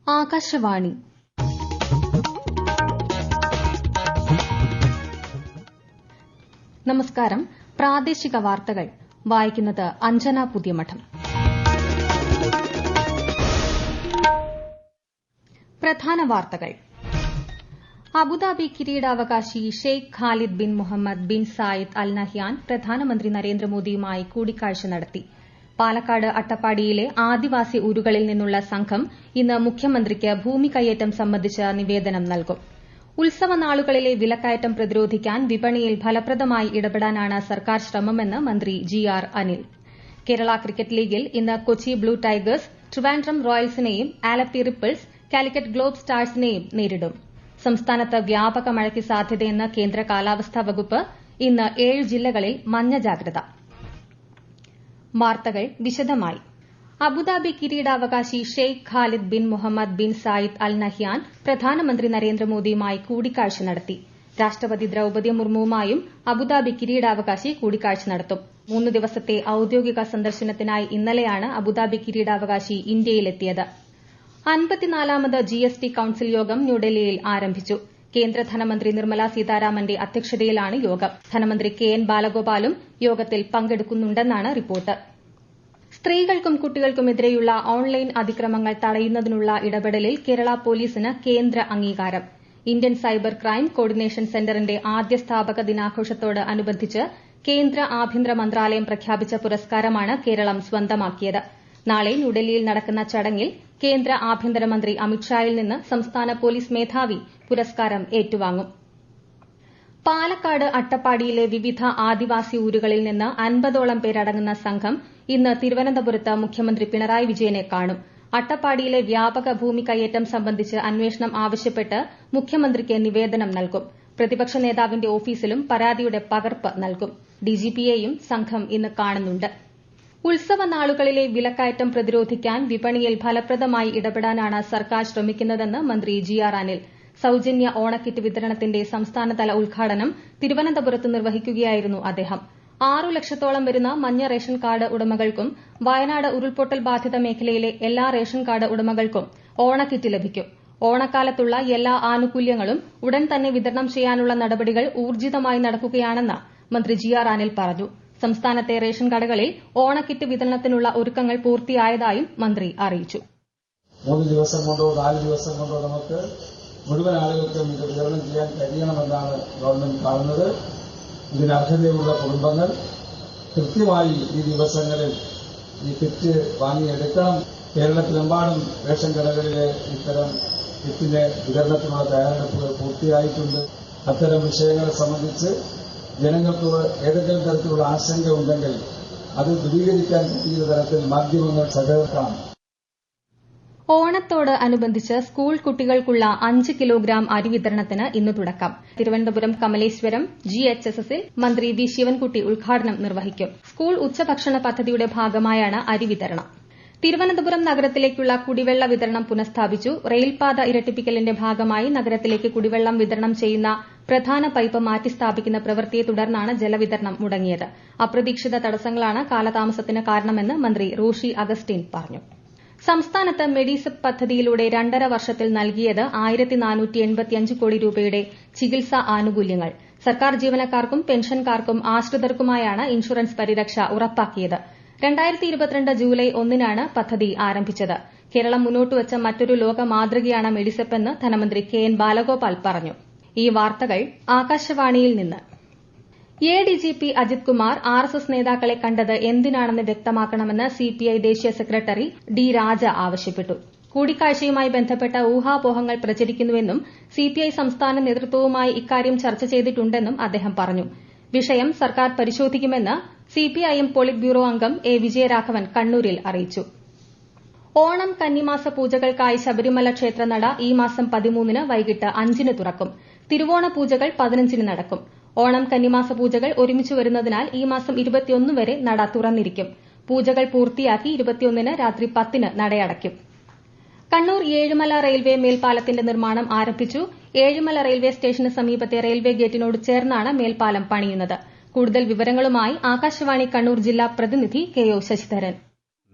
ആകാശവാണി. നമസ്കാരം. പ്രാദേശിക വാർത്തകൾ വായിക്കുന്നത് അഞ്ജന പുതിയമഠം. പ്രധാന വാർത്തകൾ. അബുദാബി കിരീടാവകാശി Sheikh Khalid bin Mohammed bin Zayed Al Nahyan പ്രധാനമന്ത്രി നരേന്ദ്രമോദിയുമായി കൂടിക്കാഴ്ച നടത്തി. പാലക്കാട് അട്ടപ്പാടിയിലെ ആദിവാസി ഊരുകളിൽ നിന്നുള്ള സംഘം ഇന്ന് മുഖ്യമന്ത്രിക്ക് ഭൂമി കയ്യേറ്റം സംബന്ധിച്ച് നിവേദനം നൽകും. ഉത്സവനാളുകളിലെ വിലക്കയറ്റം പ്രതിരോധിക്കാൻ വിപണിയിൽ ഫലപ്രദമായി ഇടപെടാനാണ് സർക്കാർ ശ്രമമെന്ന് മന്ത്രി ജി.ആർ. അനിൽ. കേരള ക്രിക്കറ്റ് ലീഗിൽ ഇന്ന് കൊച്ചി ബ്ലൂ ടൈഗേഴ്സ് ട്രിവാൻഡ്രം റോയൽസിനെയും ആലപ്പി റിപ്പിൾസ് കാലിക്കറ്റ് ഗ്ലോബ് സ്റ്റാർസിനെയും നേരിടും. സംസ്ഥാനത്ത് വ്യാപക മഴയ്ക്ക് സാധ്യതയെന്ന് കേന്ദ്ര കാലാവസ്ഥാ വകുപ്പ്. ഇന്ന് 7 ജില്ലകളിൽ മഞ്ഞ ജാഗ്രത. വാർത്തകൾ വിശദമായി. അബുദാബി കിരീടാവകാശി Sheikh Khalid bin Mohammed bin Zayed Al Nahyan പ്രധാനമന്ത്രി നരേന്ദ്രമോദിയുമായി കൂടിക്കാഴ്ച നടത്തി. രാഷ്ട്രപതി ദ്രൌപദി മുർമുവുമായും അബുദാബി കിരീടാവകാശി കൂടിക്കാഴ്ച നടത്തും. 3 ദിവസത്തെ ഔദ്യോഗിക സന്ദർശനത്തിനായി ഇന്നലെയാണ് അബുദാബി കിരീടാവകാശി ഇന്ത്യയിലെത്തിയത്. 54ാമത് GST കൌൺസിൽ യോഗം ന്യൂഡൽഹിയിൽ ആരംഭിച്ചു. കേന്ദ്ര ധനമന്ത്രി നിർമ്മല സീതാരാമന്റെ അധ്യക്ഷതയിലാണ് യോഗം. ധനമന്ത്രി KN ബാലഗോപാലും യോഗത്തിൽ പങ്കെടുക്കുന്നുണ്ടെന്നാണ് റിപ്പോർട്ട്. സ്ത്രീകൾക്കും കുട്ടികൾക്കുമെതിരെയുള്ള ഓൺലൈൻ അതിക്രമങ്ങൾ തടയുന്നതിനുള്ള ഇടപെടലിൽ കേരള പോലീസിന് കേന്ദ്ര അംഗീകാരം. ഇന്ത്യൻ സൈബർ ക്രൈം കോർഡിനേഷൻ സെന്ററിന്റെ ആദ്യ സ്ഥാപക ദിനാഘോഷത്തോട് അനുബന്ധിച്ച് കേന്ദ്ര ആഭ്യന്തര മന്ത്രാലയം പ്രഖ്യാപിച്ച പുരസ്കാരമാണ് കേരളം സ്വന്തമാക്കിയത്. നാളെ ന്യൂഡൽഹിയിൽ നടക്കുന്ന ചടങ്ങിൽ കേന്ദ്ര ആഭ്യന്തരമന്ത്രി അമിത്ഷായിൽ നിന്ന് സംസ്ഥാന പോലീസ് മേധാവി പുരസ്കാരം ഏറ്റുവാങ്ങും. പാലക്കാട് അട്ടപ്പാടിയിലെ വിവിധ ആദിവാസി ഊരുകളിൽ നിന്ന് 50ഓളം പേരടങ്ങുന്ന സംഘം ഇന്ന് തിരുവനന്തപുരത്ത് മുഖ്യമന്ത്രി പിണറായി വിജയനെ കാണും. അട്ടപ്പാടിയിലെ വ്യാപക ഭൂമി കയ്യേറ്റം സംബന്ധിച്ച് അന്വേഷണം ആവശ്യപ്പെട്ട് മുഖ്യമന്ത്രിക്ക് നിവേദനം നൽകും. പ്രതിപക്ഷ നേതാവിന്റെ ഓഫീസിലും പരാതിയുടെ പകർപ്പ് നൽകും. ഡിജിപിയെയും സംഘം ഇന്ന് കാണുന്നുണ്ട്. ഉത്സവനാളുകളിലെ വിലക്കയറ്റം പ്രതിരോധിക്കാൻ വിപണിയിൽ ഫലപ്രദമായി ഇടപെടാനാണ് സർക്കാർ ശ്രമിക്കുന്നതെന്ന് മന്ത്രി ജി.ആർ. അനിൽ. സൌജന്യ ഓണക്കിറ്റ് വിതരണത്തിന്റെ സംസ്ഥാനതല ഉദ്ഘാടനം തിരുവനന്തപുരത്ത് നിർവഹിക്കുകയായിരുന്നു അദ്ദേഹം. 6 ലക്ഷത്തോളം വരുന്ന മഞ്ഞ റേഷൻ കാർഡ് ഉടമകൾക്കും വയനാട് ഉരുൾപൊട്ടൽ ബാധിത മേഖലയിലെ എല്ലാ റേഷൻ കാർഡ് ഉടമകൾക്കും ഓണക്കിറ്റ് ലഭിക്കും. ഓണക്കാലത്തുള്ള എല്ലാ ആനുകൂല്യങ്ങളും ഉടൻ തന്നെ വിതരണം ചെയ്യാനുള്ള നടപടികൾ ഊർജിതമായി നടക്കുകയാണെന്ന് മന്ത്രി ജി.ആർ. അനിൽ പറഞ്ഞു. സംസ്ഥാനത്തെ റേഷൻ കടകളിൽ ഓണക്കിറ്റ് വിതരണത്തിനുള്ള ഒരുക്കങ്ങൾ പൂർത്തിയായതായും മന്ത്രി അറിയിച്ചു. 3 ദിവസം കൊണ്ടോ 4 ദിവസം കൊണ്ടോ നമുക്ക് മുഴുവൻ ആളുകൾക്കും ഇത് വിതരണം ചെയ്യാൻ കഴിയണമെന്നാണ് ഗവൺമെന്റ് കാണുന്നത്. ഇതിന് അർഹതയുള്ള കുടുംബങ്ങൾ കൃത്യമായി ഈ ദിവസങ്ങളിൽ ഈ കിറ്റ് വാങ്ങിയെടുക്കണം. കേരളത്തിലെമ്പാടും റേഷൻ കടകളിലെ ഇത്തരം കിറ്റിന്റെ വിതരണത്തിനുള്ള തയ്യാറെടുപ്പുകൾ പൂർത്തിയായിട്ടുണ്ട്. അത്തരം വിഷയങ്ങളെ സംബന്ധിച്ച് ജനങ്ങൾക്ക് ഏതെങ്കിലും തരത്തിലുള്ള ആശങ്ക ഉണ്ടെങ്കിൽ അത് ദൂരീകരിക്കാൻ പറ്റിയ തരത്തിൽ മാധ്യമങ്ങൾ സഹകരിക്കണം. ഓണത്തോട് അനുബന്ധിച്ച് സ്കൂൾ കുട്ടികൾക്കുള്ള 5 കിലോഗ്രാം അരി വിതരണത്തിന് ഇന്ന് തുടക്കം. തിരുവനന്തപുരം കമലേശ്വരം GHSSൽ മന്ത്രി വി. ശിവൻകുട്ടി ഉദ്ഘാടനം നിർവഹിക്കും. സ്കൂൾ ഉച്ചഭക്ഷണ പദ്ധതിയുടെ ഭാഗമായാണ് അരി വിതരണം. തിരുവനന്തപുരം നഗരത്തിലേക്കുള്ള കുടിവെള്ള വിതരണം പുനഃസ്ഥാപിച്ചു. റെയിൽപാത ഇരട്ടിപ്പിക്കലിന്റെ ഭാഗമായി നഗരത്തിലേക്ക് കുടിവെള്ളം വിതരണം ചെയ്യുന്ന പ്രധാന പൈപ്പ് മാറ്റിസ്ഥാപിക്കുന്ന പ്രവൃത്തിയെ തുടർന്നാണ് ജലവിതരണം മുടങ്ങിയത്. അപ്രതീക്ഷിത തടസ്സങ്ങളാണ് കാലതാമസത്തിന് കാരണമെന്ന് മന്ത്രി റോഷി അഗസ്റ്റിൻ പറഞ്ഞു. സംസ്ഥാനത്ത് മെഡിസെപ് പദ്ധതിയിലൂടെ 2.5 വർഷത്തിൽ നൽകിയത് 1485 കോടി രൂപയുടെ ചികിത്സാ ആനുകൂല്യങ്ങൾ. സർക്കാർ ജീവനക്കാർക്കും പെൻഷൻകാർക്കും ആശ്രിതർക്കുമായാണ് ഇൻഷുറൻസ് പരിരക്ഷ ഉറപ്പാക്കിയത്. 2022 ജൂലൈ 1-നാണ് പദ്ധതി ആരംഭിച്ചത്. കേരളം മുന്നോട്ടുവച്ച മറ്റൊരു ലോക മാതൃകയാണ് മെഡിസെപ് എന്ന് ധനമന്ത്രി KN ബാലഗോപാൽ പറഞ്ഞു. ഈ വാർത്തകൾ ആകാശവാണിയിൽ നിന്ന്. ADGP അജിത് കുമാർ RSS നേതാക്കളെ കണ്ടത് എന്തിനാണെന്ന് വ്യക്തമാക്കണമെന്ന് CPI ദേശീയ സെക്രട്ടറി D. രാജ ആവശ്യപ്പെട്ടു. കൂടിക്കാഴ്ചയുമായി ബന്ധപ്പെട്ട ഊഹാപോഹങ്ങൾ പ്രചരിക്കുന്നുവെന്നും CPI സംസ്ഥാന നേതൃത്വവുമായി ഇക്കാര്യം ചർച്ച ചെയ്തിട്ടുണ്ടെന്നും അദ്ദേഹം പറഞ്ഞു. വിഷയം സർക്കാർ പരിശോധിക്കുമെന്ന് CPIM പോളിറ്റ് ബ്യൂറോ അംഗം A. വിജയരാഘവൻ കണ്ണൂരിൽ അറിയിച്ചു. ഓണം കന്നിമാസ പൂജകൾക്കായി ശബരിമല ക്ഷേത്രനട ഈ മാസം 13-ന് വൈകിട്ട് 5-ന് തുറക്കും. തിരുവോണ പൂജകൾ 15-ന് നടക്കും. ഓണം കന്നിമാസ പൂജകൾ ഒരുമിച്ച് വരുന്നതിനാൽ ഈ മാസം 21 വരെ നട തുറന്നിരിക്കും. പൂജകൾ പൂർത്തിയാക്കി 21-ന് രാത്രി 10-ന് നടയടയ്ക്കും. കണ്ണൂർ ഏഴിമല റെയിൽവേ മേൽപ്പാലത്തിന്റെ നിർമ്മാണം ആരംഭിച്ചു. ഏഴിമല റെയിൽവേ സ്റ്റേഷന് സമീപത്തെ റെയിൽവേ ഗേറ്റിനോട് ചേർന്നാണ് മേൽപ്പാലം പണിയുന്നത്. കൂടുതൽ വിവരങ്ങളുമായി ആകാശവാണി കണ്ണൂർ ജില്ലാ പ്രതിനിധി KO ശശിധരൻ.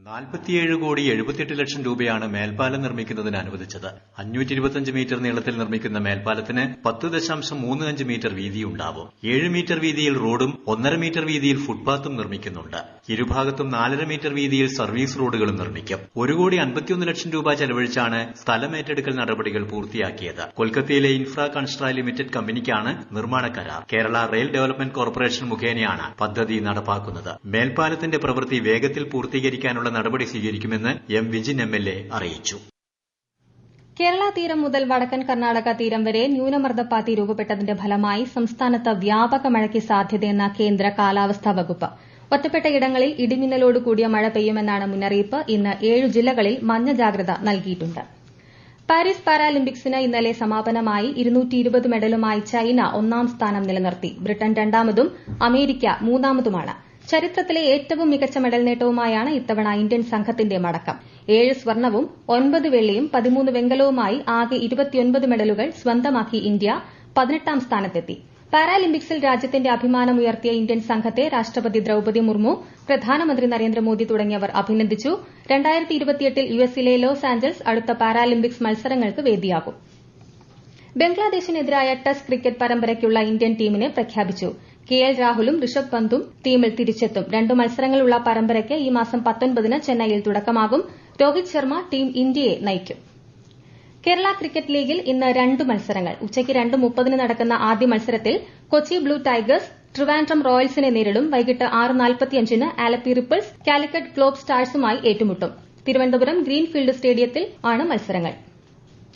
47,78,00,000 രൂപയാണ് മേൽപ്പാലം നിർമ്മിക്കുന്നതിന് അനുവദിച്ചത്. 525 മീറ്റർ നീളത്തിൽ നിർമ്മിക്കുന്ന മേൽപ്പാലത്തിന് 10.35 മീറ്റർ വീതിയുണ്ടാവും. 7 മീറ്റർ വീതിയിൽ റോഡും 1.5 മീറ്റർ വീതിയിൽ ഫുട്പാത്തും നിർമ്മിക്കുന്നുണ്ട്. ഇരുഭാഗത്തും 4.5 മീറ്റർ വീതിയിൽ സർവീസ് റോഡുകളും നിർമ്മിക്കും. 1,51,00,000 രൂപ ചെലവഴിച്ചാണ് സ്ഥലമേറ്റെടുക്കൽ നടപടികൾ പൂർത്തിയാക്കിയത്. കൊൽക്കത്തയിലെ ഇൻഫ്രാ കൺസ്ട്ര ലിമിറ്റഡ് കമ്പനിക്കാണ് നിർമ്മാണ കരാർ. കേരള റെയിൽ ഡെവലപ്മെന്റ് കോർപ്പറേഷൻ മുഖേനയാണ് പദ്ധതി നടപ്പാക്കുന്നത്. മേൽപ്പാലത്തിന്റെ പ്രവൃത്തി വേഗത്തിൽ പൂർത്തീകരിക്കാനുള്ള നടപടി സ്വീകരിക്കുമെന്ന് എം വിജിൻ MLA അറിയിച്ചു. കേരള തീരം മുതൽ വടക്കൻ കർണാടക തീരം വരെ ന്യൂനമർദ്ദപ്പാത്തി രൂപപ്പെട്ടതിന്റെ ഫലമായി സംസ്ഥാനത്ത് വ്യാപക മഴയ്ക്ക് സാധ്യതയെന്ന കേന്ദ്ര കാലാവസ്ഥാ വകുപ്പ്. ഒറ്റപ്പെട്ട ഇടങ്ങളിൽ ഇടിമിന്നലോട് കൂടിയ മഴ പെയ്യുമെന്നാണ് മുന്നറിയിപ്പ്. ഇന്ന് 7 ജില്ലകളിൽ മഞ്ഞ ജാഗ്രത നൽകിയിട്ടുണ്ട്. പാരീസ് പാരാലിമ്പിക്സിന് ഇന്നലെ സമാപനമായി. 220 മെഡലുമായി ചൈന ഒന്നാം സ്ഥാനം നിലനിർത്തി. ബ്രിട്ടൻ രണ്ടാമതും അമേരിക്ക മൂന്നാമതുമാണ്. ചരിത്രത്തിലെ ഏറ്റവും മികച്ച മെഡൽ നേട്ടവുമായാണ് ഇത്തവണ ഇന്ത്യൻ സംഘത്തിന്റെ മടക്കം. 7 സ്വർണവും 9 വെള്ളിയും 13 വെങ്കലവുമായി ആകെ 29 മെഡലുകൾ സ്വന്തമാക്കി ഇന്ത്യ 18ാം സ്ഥാനത്തെത്തി. പാരാലിമ്പിക്സിൽ രാജ്യത്തിന്റെ അഭിമാനമുയർത്തിയ ഇന്ത്യൻ സംഘത്തെ രാഷ്ട്രപതി ദ്രൌപദി മുർമു, പ്രധാനമന്ത്രി നരേന്ദ്രമോദി തുടങ്ങിയവർ അഭിനന്ദിച്ചു. 2028ൽ യുഎസിലെ ലോസ് ആഞ്ചൽസ് അടുത്ത പാരാലിമ്പിക്സ് മത്സരങ്ങൾക്ക് വേദിയാകും. ബംഗ്ലാദേശിനെതിരായ ടെസ്റ്റ് ക്രിക്കറ്റ് പരമ്പരയ്ക്കുള്ള ഇന്ത്യൻ ടീമിനെ പ്രഖ്യാപിച്ചു. KL രാഹുലും ഋഷഭ് പന്തും ടീമിൽ തിരിച്ചെത്തും. 2 മത്സരങ്ങളുള്ള പരമ്പരയ്ക്ക് ഈ മാസം 19ന് ചെന്നൈയിൽ തുടക്കമാകും. രോഹിത് ശർമ്മ ടീം ഇന്ത്യയെ നയിക്കും. കേരള ക്രിക്കറ്റ് ലീഗിൽ ഇന്ന് 2 മത്സരങ്ങൾ. ഉച്ചയ്ക്ക് 2:30 നടക്കുന്ന ആദ്യ മത്സരത്തിൽ കൊച്ചി ബ്ലൂ ടൈഗേഴ്സ് ട്രിവാൻഡ്രം റോയൽസിനെ നേരിടും. വൈകിട്ട് 6:45 ആലപ്പി റിപ്പിൾസ് കാലിക്കറ്റ് ഗ്ലോബ് സ്റ്റാർസുമായി ഏറ്റുമുട്ടും. തിരുവനന്തപുരം ഗ്രീൻഫീൽഡ് സ്റ്റേഡിയത്തിൽ ആണ് മത്സരങ്ങൾ.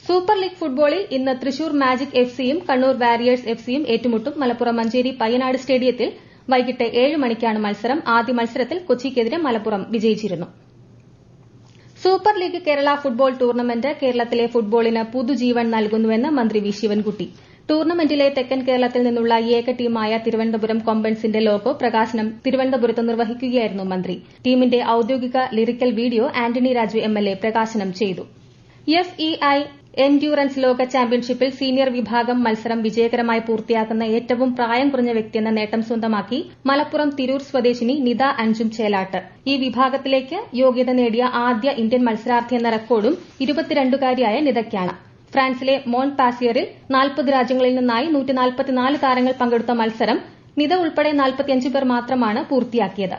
സൂപ്പർ ലീഗ് ഫുട്ബോളിൽ ഇന്ന് തൃശൂർ മാജിക് FCയും കണ്ണൂർ വാരിയേഴ്സ് FCയും ഏറ്റുമുട്ടും. മലപ്പുറം മഞ്ചേരി പയ്യനാട് സ്റ്റേഡിയത്തിൽ വൈകിട്ട് 7 മണിക്കാണ് മത്സരം. ആദ്യ മത്സരത്തിൽ കൊച്ചിക്കെതിരെ മലപ്പുറം വിജയിച്ചിരുന്നു. Super league Kerala football tournament കേരളത്തിലെ ഫുട്ബോളിന് പുതുജീവൻ നൽകുന്നുവെന്ന് മന്ത്രി വി ശിവൻകുട്ടി. ടൂർണമെന്റിലെ തെക്കൻ കേരളത്തിൽ നിന്നുള്ള ഏക ടീമായ തിരുവനന്തപുരം കൊമ്പൻസിന്റെ ലോഗോ പ്രകാശനം തിരുവനന്തപുരത്ത് നിർവഹിക്കുകയായിരുന്നു മന്ത്രി. ടീമിന്റെ ഔദ്യോഗിക lyrical video Antony Raju MLA പ്രകാശനം ചെയ്തു. FEI എൻഡ്യൂറൻസ് ലോക ചാമ്പ്യൻഷിപ്പിൽ സീനിയർ വിഭാഗം മത്സരം വിജയകരമായി പൂർത്തിയാക്കുന്ന ഏറ്റവും പ്രായം കുറഞ്ഞ വ്യക്തിയെന്ന നേട്ടം സ്വന്തമാക്കി മലപ്പുറം തിരൂർ സ്വദേശിനി നിത അഞ്ചും ചേലാട്ട്. ഈ വിഭാഗത്തിലേക്ക് യോഗ്യത നേടിയ ആദ്യ ഇന്ത്യൻ മത്സരാർത്ഥി എന്ന റെക്കോർഡും 22കാരിയായ നിതയ്ക്കാണ്. ഫ്രാൻസിലെ മോൺപാസിയറിൽ 40 രാജ്യങ്ങളിൽ നിന്നായി 144 താരങ്ങൾ പങ്കെടുത്ത മത്സരം നിത ഉൾപ്പെടെ 45 പേർ മാത്രമാണ് പൂർത്തിയാക്കിയത്.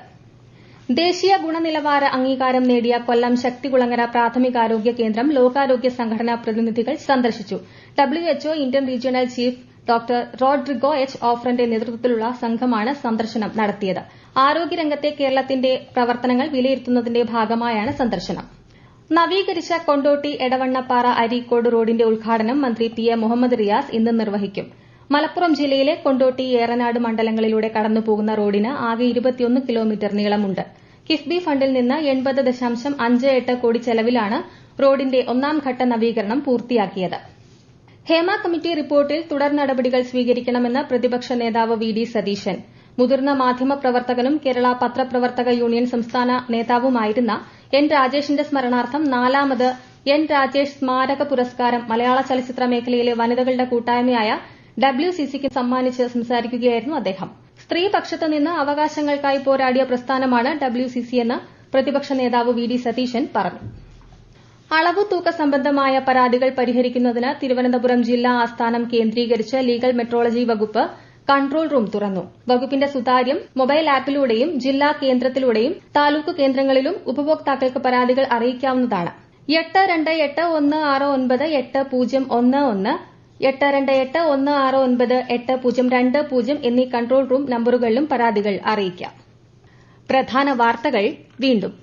ദേശീയ ഗുണനിലവാര അംഗീകാരം നേടിയ കൊല്ലം ശക്തികുളങ്ങര പ്രാഥമികാരോഗ്യ കേന്ദ്രം ലോകാരോഗ്യ സംഘടനാ പ്രതിനിധികൾ സന്ദർശിച്ചു. WHO Indian regional chief doctor Rodrigo H ഓഫ്രന്റെ നേതൃത്വത്തിലുള്ള സംഘമാണ് സന്ദർശനം നടത്തിയത്. ആരോഗ്യരംഗത്തെ കേരളത്തിന്റെ പ്രവർത്തനങ്ങൾ വിലയിരുത്തുന്നതിന്റെ ഭാഗമായാണ് സന്ദർശനം. നവീകരിച്ച കൊണ്ടോട്ടി എടവണ്ണപ്പാറ അരീക്കോട് റോഡിന്റെ ഉദ്ഘാടനം മന്ത്രി PA മുഹമ്മദ് റിയാസ് ഇന്ന് നിർവഹിക്കും. മലപ്പുറം ജില്ലയിലെ കൊണ്ടോട്ടി ഏറനാട് മണ്ഡലങ്ങളിലൂടെ കടന്നുപോകുന്ന റോഡിന് ആകെ 21 കിലോമീറ്റർ നീളമുണ്ട്. കിഫ്ബി ഫണ്ടിൽ നിന്ന് 80.58 കോടി ചെലവിലാണ് റോഡിന്റെ 1ാം ഘട്ട നവീകരണം പൂർത്തിയാക്കിയത്. ഹേമ കമ്മിറ്റി റിപ്പോർട്ടിൽ തുടർ നടപടികൾ സ്വീകരിക്കണമെന്ന് പ്രതിപക്ഷ നേതാവ് VD സതീശൻ. മുതിർന്ന മാധ്യമപ്രവർത്തകനും കേരള പത്രപ്രവർത്തക യൂണിയൻ സംസ്ഥാന നേതാവുമായിരുന്ന N രാജേഷിന്റെ സ്മരണാർത്ഥം 4ാമത് N രാജേഷ് സ്മാരക പുരസ്കാരം മലയാള ചലച്ചിത്ര മേഖലയിലെ വനിതകളുടെ കൂട്ടായ്മയായ WCCക്ക് സമ്മാനിച്ച് സംസാരിക്കുകയായിരുന്നു അദ്ദേഹം. സ്ത്രീപക്ഷത്ത് നിന്ന് അവകാശങ്ങൾക്കായി പോരാടിയ പ്രസ്ഥാനമാണ് WCC എന്ന് പ്രതിപക്ഷ നേതാവ് VD സതീശൻ പറഞ്ഞു. അളവുതൂക്ക സംബന്ധമായ പരാതികൾ പരിഹരിക്കുന്നതിന് തിരുവനന്തപുരം ജില്ലാ ആസ്ഥാനം കേന്ദ്രീകരിച്ച് ലീഗൽ മെട്രോളജി വകുപ്പ് കൺട്രോൾ റൂം തുറന്നു. വകുപ്പിന്റെ സുതാര്യം മൊബൈൽ ആപ്പിലൂടെയും ജില്ലാ കേന്ദ്രത്തിലൂടെയും താലൂക്ക് കേന്ദ്രങ്ങളിലും ഉപഭോക്താക്കൾക്ക് പരാതികൾ അറിയിക്കാവുന്നതാണ്. 8281698011 8281698020 എന്നീ കൺട്രോൾ റൂം നമ്പറുകളിലും പരാതികൾ അറിയിക്കാം. പ്രധാന വാർത്തകൾ വീണ്ടും.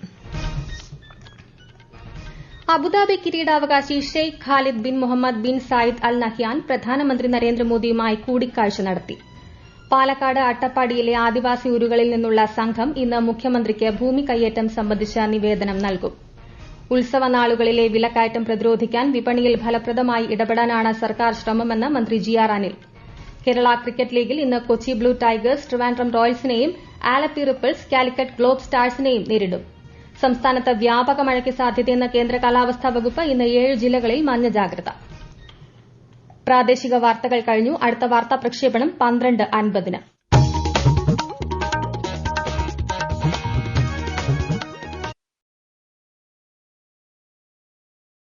അബുദാബി കിരീടാവകാശി Sheikh Khalid bin Mohammed bin Zayed Al Nahyan പ്രധാനമന്ത്രി നരേന്ദ്രമോദിയുമായി കൂടിക്കാഴ്ച നടത്തി. പാലക്കാട് അട്ടപ്പാടിയിലെ ആദിവാസി ഊരുകളിൽ നിന്നുള്ള സംഘം ഇന്ന് മുഖ്യമന്ത്രിക്ക് ഭൂമി കയ്യേറ്റം സംബന്ധിച്ച നിവേദനം നൽകും. ഉത്സവ നാളുകളിലെ വിലക്കയറ്റം പ്രതിരോധിക്കാൻ വിപണിയിൽ ഫലപ്രദമായി ഇടപെടാനാണ് സർക്കാർ ശ്രമമെന്ന് മന്ത്രി GR അനിൽ. കേരള ക്രിക്കറ്റ് ലീഗിൽ ഇന്ന് കൊച്ചി ബ്ലൂ ടൈഗേഴ്സ് ട്രിവാൻഡ്രം റോയൽസിനെയും ആലപ്പി റിപ്പിൾസ് കാലിക്കറ്റ് ഗ്ലോബ് സ്റ്റാർസിനെയും നേരിടും. സംസ്ഥാനത്ത് വ്യാപക മഴയ്ക്ക് സാധ്യതയെന്ന കേന്ദ്ര കാലാവസ്ഥാ വകുപ്പ് ഇന്ന് 7 ജില്ലകളിൽ മഞ്ഞ ജാഗ്രത. പ്രാദേശിക വാർത്തകൾ കഴിഞ്ഞു. അടുത്ത വാർത്താ പ്രക്ഷേപണം 12:50.